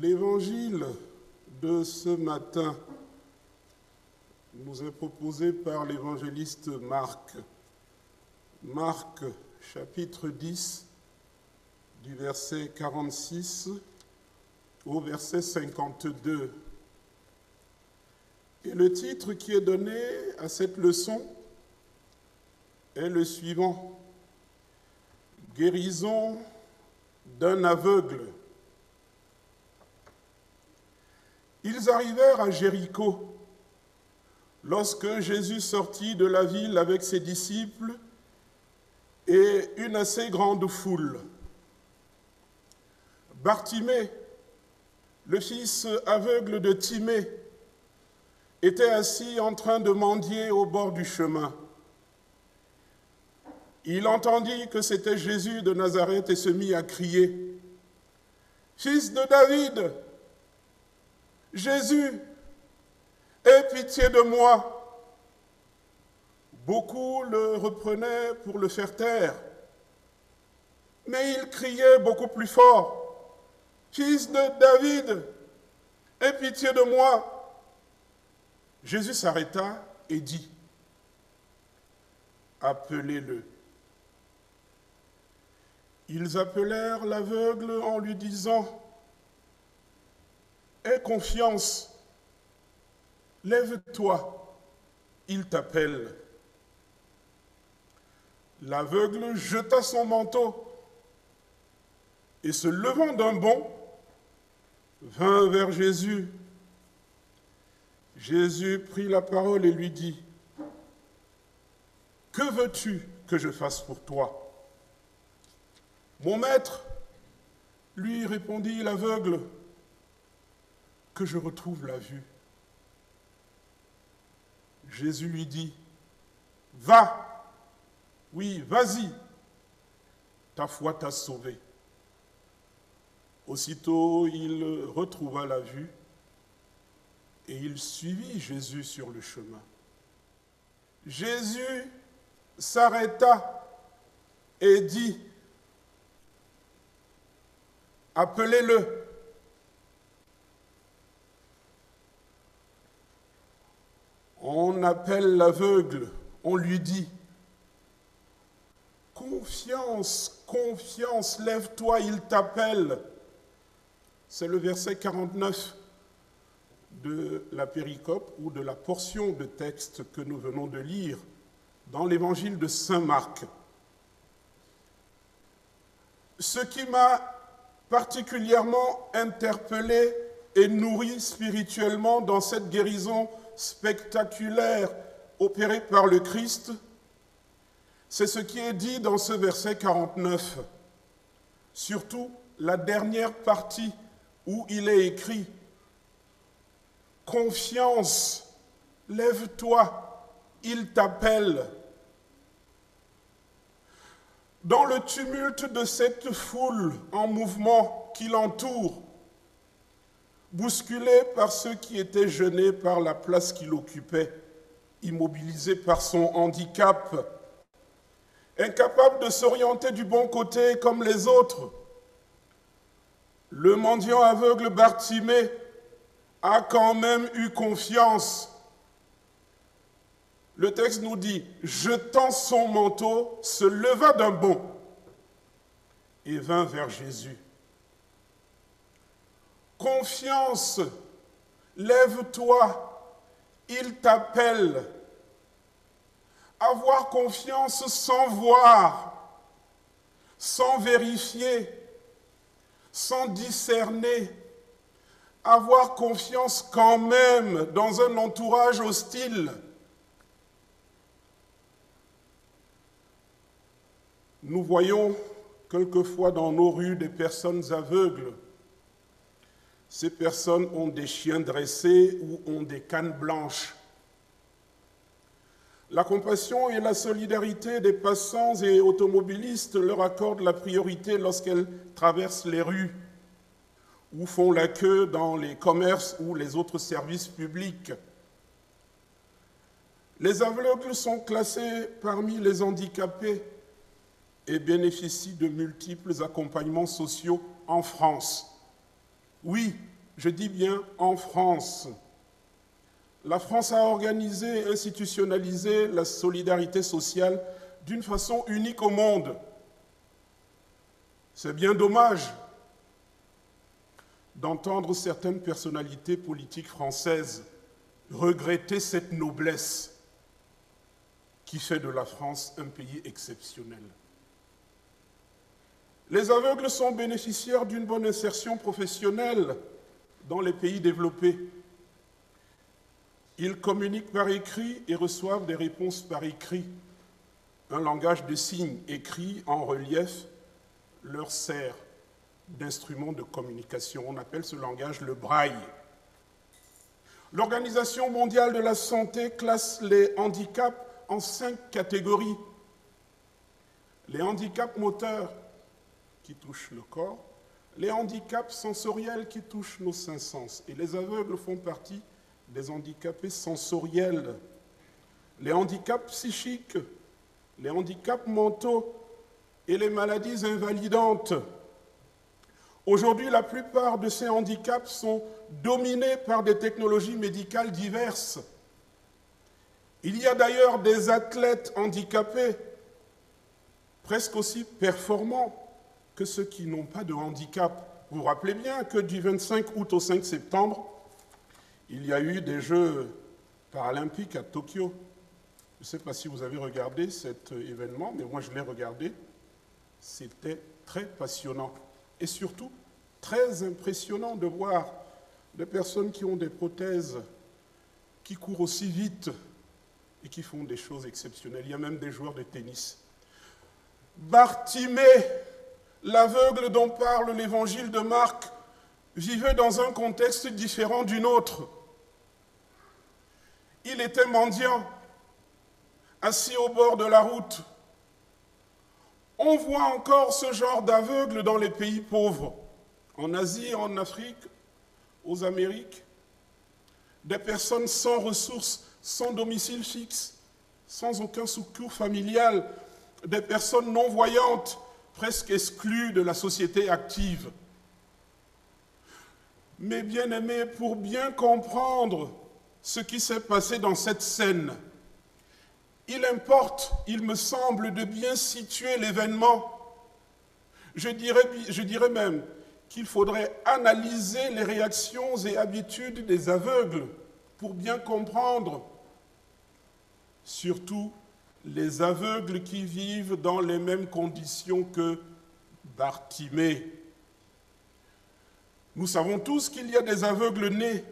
L'évangile de ce matin nous est proposé par l'évangéliste Marc. Marc, chapitre 10, du verset 46 au verset 52. Et le titre qui est donné à cette leçon est le suivant: Guérison d'un aveugle. Ils arrivèrent à Jéricho. Lorsque Jésus sortit de la ville avec ses disciples et une assez grande foule, Bartimée, le fils aveugle de Timée, était assis en train de mendier au bord du chemin. Il entendit que c'était Jésus de Nazareth et se mit à crier: « Fils de David, Jésus, aie pitié de moi. » Beaucoup le reprenaient pour le faire taire, mais il criait beaucoup plus fort: « Fils de David, aie pitié de moi. » Jésus s'arrêta et dit: « Appelez-le. » Ils appelèrent l'aveugle en lui disant: « Aie confiance, lève-toi, il t'appelle. » L'aveugle jeta son manteau et, se levant d'un bond, vint vers Jésus. Jésus prit la parole et lui dit: « Que veux-tu que je fasse pour toi ? » « Mon maître, lui répondit l'aveugle, que je retrouve la vue. » Jésus lui dit: « Va, oui, vas-y, ta foi t'a sauvé. » Aussitôt, il retrouva la vue et il suivit Jésus sur le chemin. Jésus s'arrêta et dit: « Appelez-le. » On appelle l'aveugle, on lui dit: « Confiance, confiance, lève-toi, il t'appelle. » C'est le verset 49 de la péricope ou de la portion de texte que nous venons de lire dans l'évangile de Saint Marc. Ce qui m'a particulièrement interpellé et nourri spirituellement dans cette guérison spectaculaire opérée par le Christ, c'est ce qui est dit dans ce verset 49. Surtout la dernière partie où il est écrit: « Confiance, lève-toi, il t'appelle. » Dans le tumulte de cette foule en mouvement qui l'entoure, bousculé par ceux qui étaient gênés par la place qu'il occupait, immobilisé par son handicap, incapable de s'orienter du bon côté comme les autres, le mendiant aveugle Bartimée a quand même eu confiance. Le texte nous dit: jetant son manteau, se leva d'un bond et vint vers Jésus. Confiance, lève-toi, il t'appelle. Avoir confiance sans voir, sans vérifier, sans discerner. Avoir confiance quand même dans un entourage hostile. Nous voyons quelquefois dans nos rues des personnes aveugles. Ces personnes ont des chiens dressés ou ont des cannes blanches. La compassion et la solidarité des passants et automobilistes leur accordent la priorité lorsqu'elles traversent les rues ou font la queue dans les commerces ou les autres services publics. Les aveugles sont classés parmi les handicapés et bénéficient de multiples accompagnements sociaux en France. Oui, Je dis bien en France. La France a organisé et institutionnalisé la solidarité sociale d'une façon unique au monde. C'est bien dommage d'entendre certaines personnalités politiques françaises regretter cette noblesse qui fait de la France un pays exceptionnel. Les aveugles sont bénéficiaires d'une bonne insertion professionnelle dans les pays développés. Ils communiquent par écrit et reçoivent des réponses par écrit. Un langage de signes écrit en relief leur sert d'instrument de communication. On appelle ce langage le braille. L'Organisation mondiale de la santé classe les handicaps en 5 catégories. Les handicaps moteurs qui touchent le corps, les handicaps sensoriels qui touchent nos 5 sens. Et les aveugles font partie des handicapés sensoriels. Les handicaps psychiques, les handicaps mentaux et les maladies invalidantes. Aujourd'hui, la plupart de ces handicaps sont dominés par des technologies médicales diverses. Il y a d'ailleurs des athlètes handicapés presque aussi performants que ceux qui n'ont pas de handicap. Vous vous rappelez bien que du 25 août au 5 septembre, il y a eu des Jeux paralympiques à Tokyo. Je ne sais pas si vous avez regardé cet événement, mais moi je l'ai regardé. C'était très passionnant. Et surtout, très impressionnant de voir des personnes qui ont des prothèses, qui courent aussi vite et qui font des choses exceptionnelles. Il y a même des joueurs de tennis. Bartimée, l'aveugle dont parle l'évangile de Marc, vivait dans un contexte différent du nôtre. Il était mendiant, assis au bord de la route. On voit encore ce genre d'aveugles dans les pays pauvres, en Asie, en Afrique, aux Amériques. Des personnes sans ressources, sans domicile fixe, sans aucun secours familial, des personnes non-voyantes, presque exclues de la société active. Mais bien aimés, pour bien comprendre ce qui s'est passé dans cette scène, il importe, il me semble, de bien situer l'événement. Je dirais même qu'il faudrait analyser les réactions et habitudes des aveugles pour bien comprendre, surtout les aveugles qui vivent dans les mêmes conditions que Bartimée. Nous savons tous qu'il y a des aveugles nés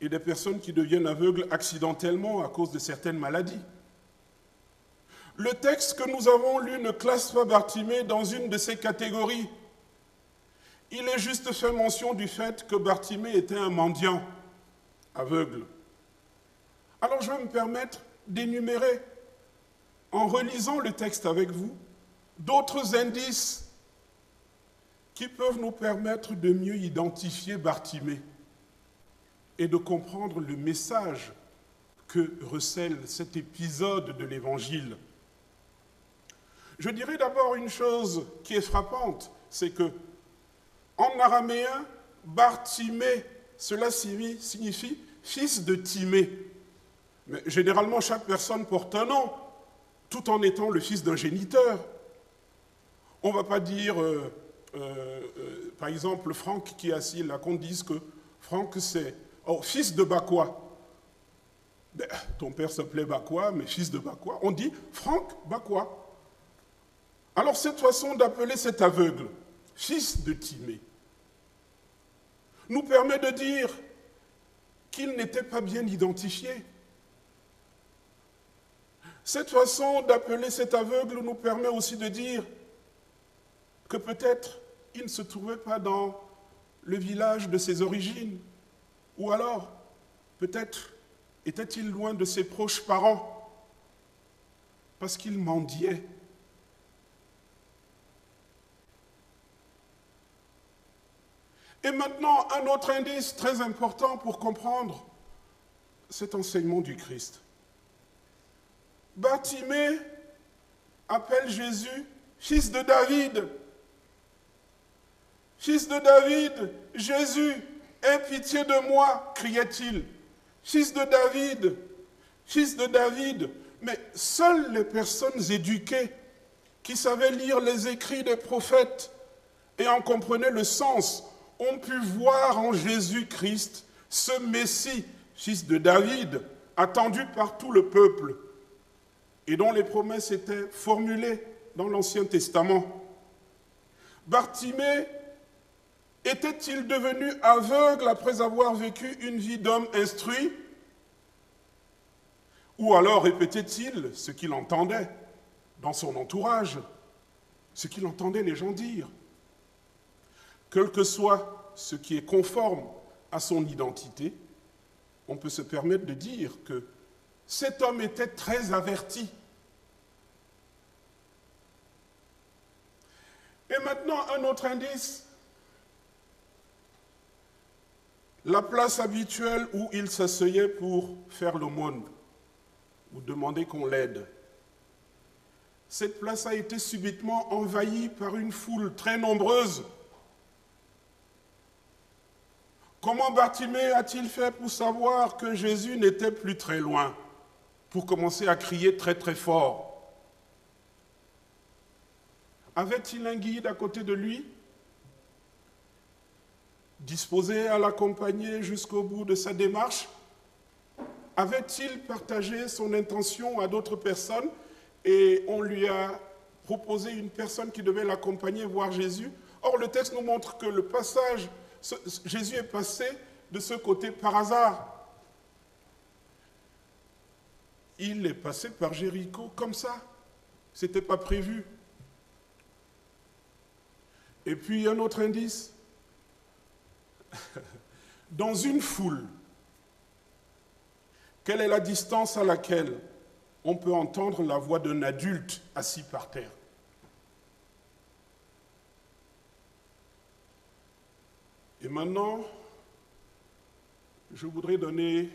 et des personnes qui deviennent aveugles accidentellement à cause de certaines maladies. Le texte que nous avons lu ne classe pas Bartimée dans une de ces catégories. Il est juste fait mention du fait que Bartimée était un mendiant aveugle. Alors je vais me permettre d'énumérer, en relisant le texte avec vous, d'autres indices qui peuvent nous permettre de mieux identifier Bartimée et de comprendre le message que recèle cet épisode de l'Évangile. Je dirais d'abord une chose qui est frappante, c'est que en araméen, Bartimée, cela signifie fils de Timée. Mais généralement, chaque personne porte un nom, tout en étant le fils d'un géniteur. On ne va pas dire, par exemple, Franck qui est assis là, qu'on dise que Franck c'est fils de Bakwa. Ben, ton père s'appelait Bakwa, mais fils de Bakwa. On dit Franck Bakwa. Alors cette façon d'appeler cet aveugle, fils de Timée, nous permet de dire qu'il n'était pas bien identifié. Cette façon d'appeler cet aveugle nous permet aussi de dire que peut-être il ne se trouvait pas dans le village de ses origines, ou alors peut-être était-il loin de ses proches parents parce qu'il mendiait. Et maintenant, un autre indice très important pour comprendre cet enseignement du Christ. Bartimée appelle Jésus fils de David. Fils de David, Jésus, aie pitié de moi, criait-il. Fils de David, fils de David. Mais seules les personnes éduquées qui savaient lire les écrits des prophètes et en comprenaient le sens ont pu voir en Jésus-Christ ce Messie, fils de David, attendu par tout le peuple et dont les promesses étaient formulées dans l'Ancien Testament. Bartimée était-il devenu aveugle après avoir vécu une vie d'homme instruit? Ou alors répétait-il ce qu'il entendait dans son entourage, ce qu'il entendait les gens dire? Quel que soit ce qui est conforme à son identité, on peut se permettre de dire que cet homme était très averti. Et maintenant, un autre indice. La place habituelle où il s'asseyait pour faire l'aumône ou demander qu'on l'aide. Cette place a été subitement envahie par une foule très nombreuse. Comment Bartimée a-t-il fait pour savoir que Jésus n'était plus très loin, pour commencer à crier très très fort? Avait-il un guide à côté de lui, disposé à l'accompagner jusqu'au bout de sa démarche? Avait-il partagé son intention à d'autres personnes et on lui a proposé une personne qui devait l'accompagner voir Jésus? Or, le texte nous montre que le passage, Jésus est passé de ce côté par hasard. Il est passé par Jéricho comme ça. Ce n'était pas prévu. Et puis, un autre indice. Dans une foule, quelle est la distance à laquelle on peut entendre la voix d'un adulte assis par terre? Et maintenant, je voudrais donner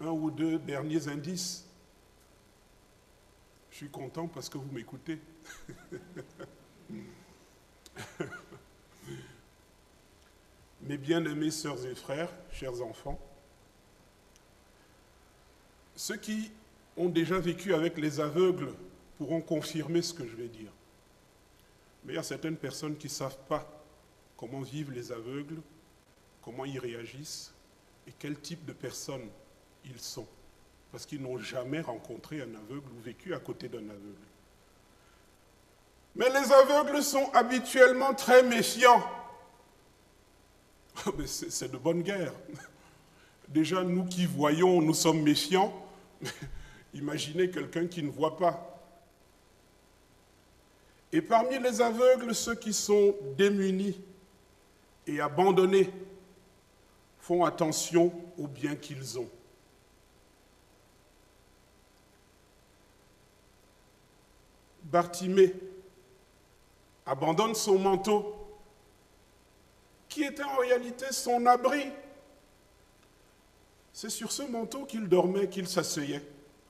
un ou deux derniers indices. Je suis content parce que vous m'écoutez. Mes bien-aimés sœurs et frères, chers enfants, ceux qui ont déjà vécu avec les aveugles pourront confirmer ce que je vais dire. Mais il y a certaines personnes qui ne savent pas comment vivent les aveugles, comment ils réagissent et quel type de personnes ils sont, parce qu'ils n'ont jamais rencontré un aveugle ou vécu à côté d'un aveugle. Mais les aveugles sont habituellement très méfiants. Mais c'est de bonne guerre. Déjà, nous qui voyons, nous sommes méfiants. Imaginez quelqu'un qui ne voit pas. Et parmi les aveugles, ceux qui sont démunis et abandonnés font attention aux biens qu'ils ont. Bartimée abandonne son manteau, qui était en réalité son abri. C'est sur ce manteau qu'il dormait, qu'il s'asseyait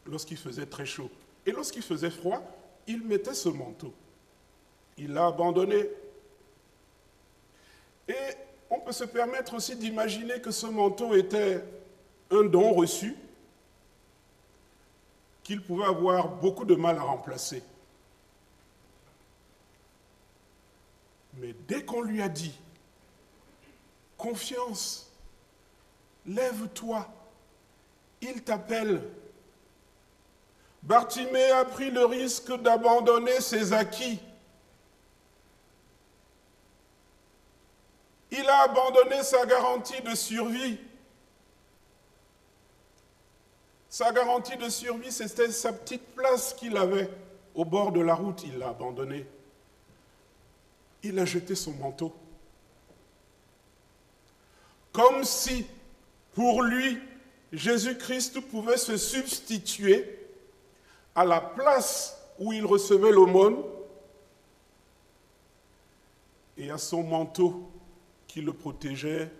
lorsqu'il faisait très chaud. Et lorsqu'il faisait froid, il mettait ce manteau. Il l'a abandonné. Et on peut se permettre aussi d'imaginer que ce manteau était un don reçu qu'il pouvait avoir beaucoup de mal à remplacer. Mais dès qu'on lui a dit « Confiance, lève-toi, il t'appelle », Bartimée a pris le risque d'abandonner ses acquis. Il a abandonné sa garantie de survie. Sa garantie de survie, c'était sa petite place qu'il avait au bord de la route. Il l'a abandonnée. Il a jeté son manteau. Comme si, pour lui, Jésus-Christ pouvait se substituer à la place où il recevait l'aumône et à son manteau qui le protégeait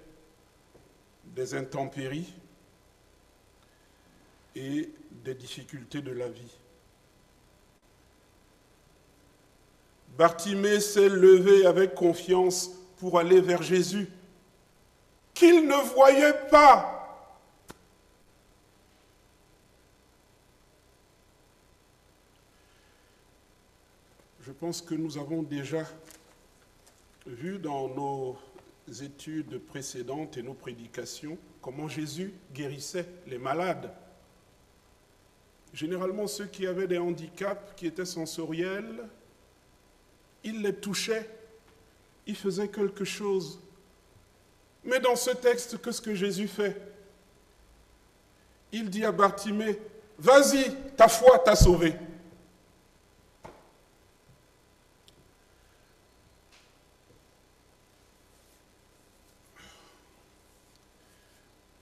des intempéries et des difficultés de la vie. Bartimée s'est levé avec confiance pour aller vers Jésus, qu'il ne voyait pas. Je pense que nous avons déjà vu dans nos études précédentes et nos prédications comment Jésus guérissait les malades. Généralement, ceux qui avaient des handicaps, qui étaient sensoriels, il les touchait, il faisait quelque chose. Mais dans ce texte, qu'est-ce que Jésus fait? Il dit à Bartimée, « Vas-y, ta foi t'a sauvé. »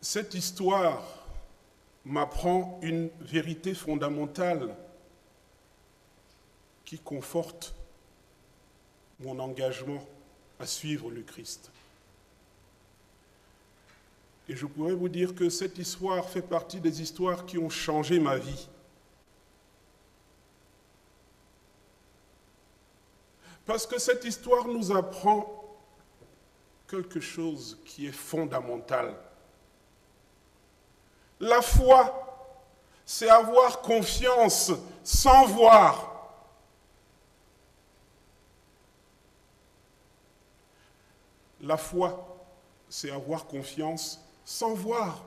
Cette histoire m'apprend une vérité fondamentale qui conforte mon engagement à suivre le Christ. Et je pourrais vous dire que cette histoire fait partie des histoires qui ont changé ma vie. Parce que cette histoire nous apprend quelque chose qui est fondamental. La foi, c'est avoir confiance sans voir. La foi, c'est avoir confiance sans voir.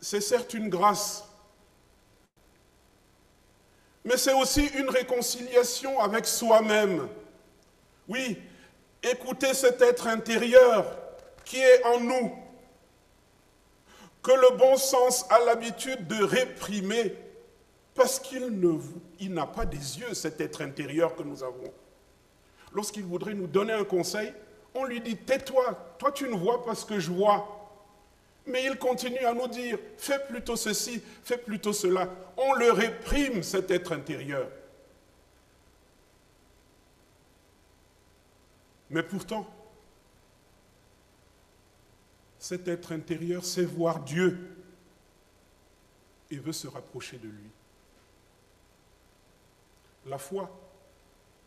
C'est certes une grâce, mais c'est aussi une réconciliation avec soi-même. Oui, écoutez cet être intérieur qui est en nous, que le bon sens a l'habitude de réprimer, parce qu'il n'a pas des yeux, cet être intérieur que nous avons. Lorsqu'il voudrait nous donner un conseil, on lui dit « Tais-toi, toi tu ne vois pas ce que je vois ». Mais il continue à nous dire « Fais plutôt ceci, fais plutôt cela ». On le réprime, cet être intérieur. Mais pourtant, cet être intérieur sait voir Dieu et veut se rapprocher de lui. La foi,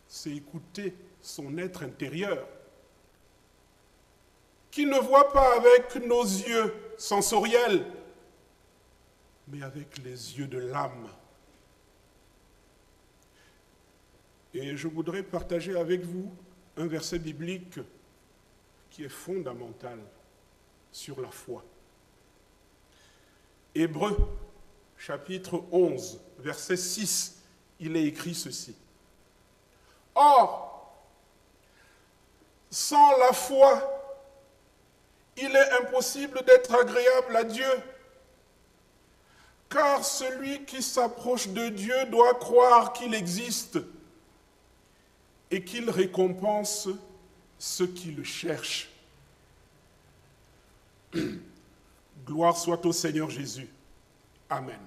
c'est écouter son être intérieur, qui ne voit pas avec nos yeux sensoriels, mais avec les yeux de l'âme. Et je voudrais partager avec vous un verset biblique qui est fondamental sur la foi. Hébreux, chapitre 11, verset 6, il est écrit ceci. Or, sans la foi, il est impossible d'être agréable à Dieu, car celui qui s'approche de Dieu doit croire qu'il existe et qu'il récompense ceux qui le cherchent. Gloire soit au Seigneur Jésus. Amen.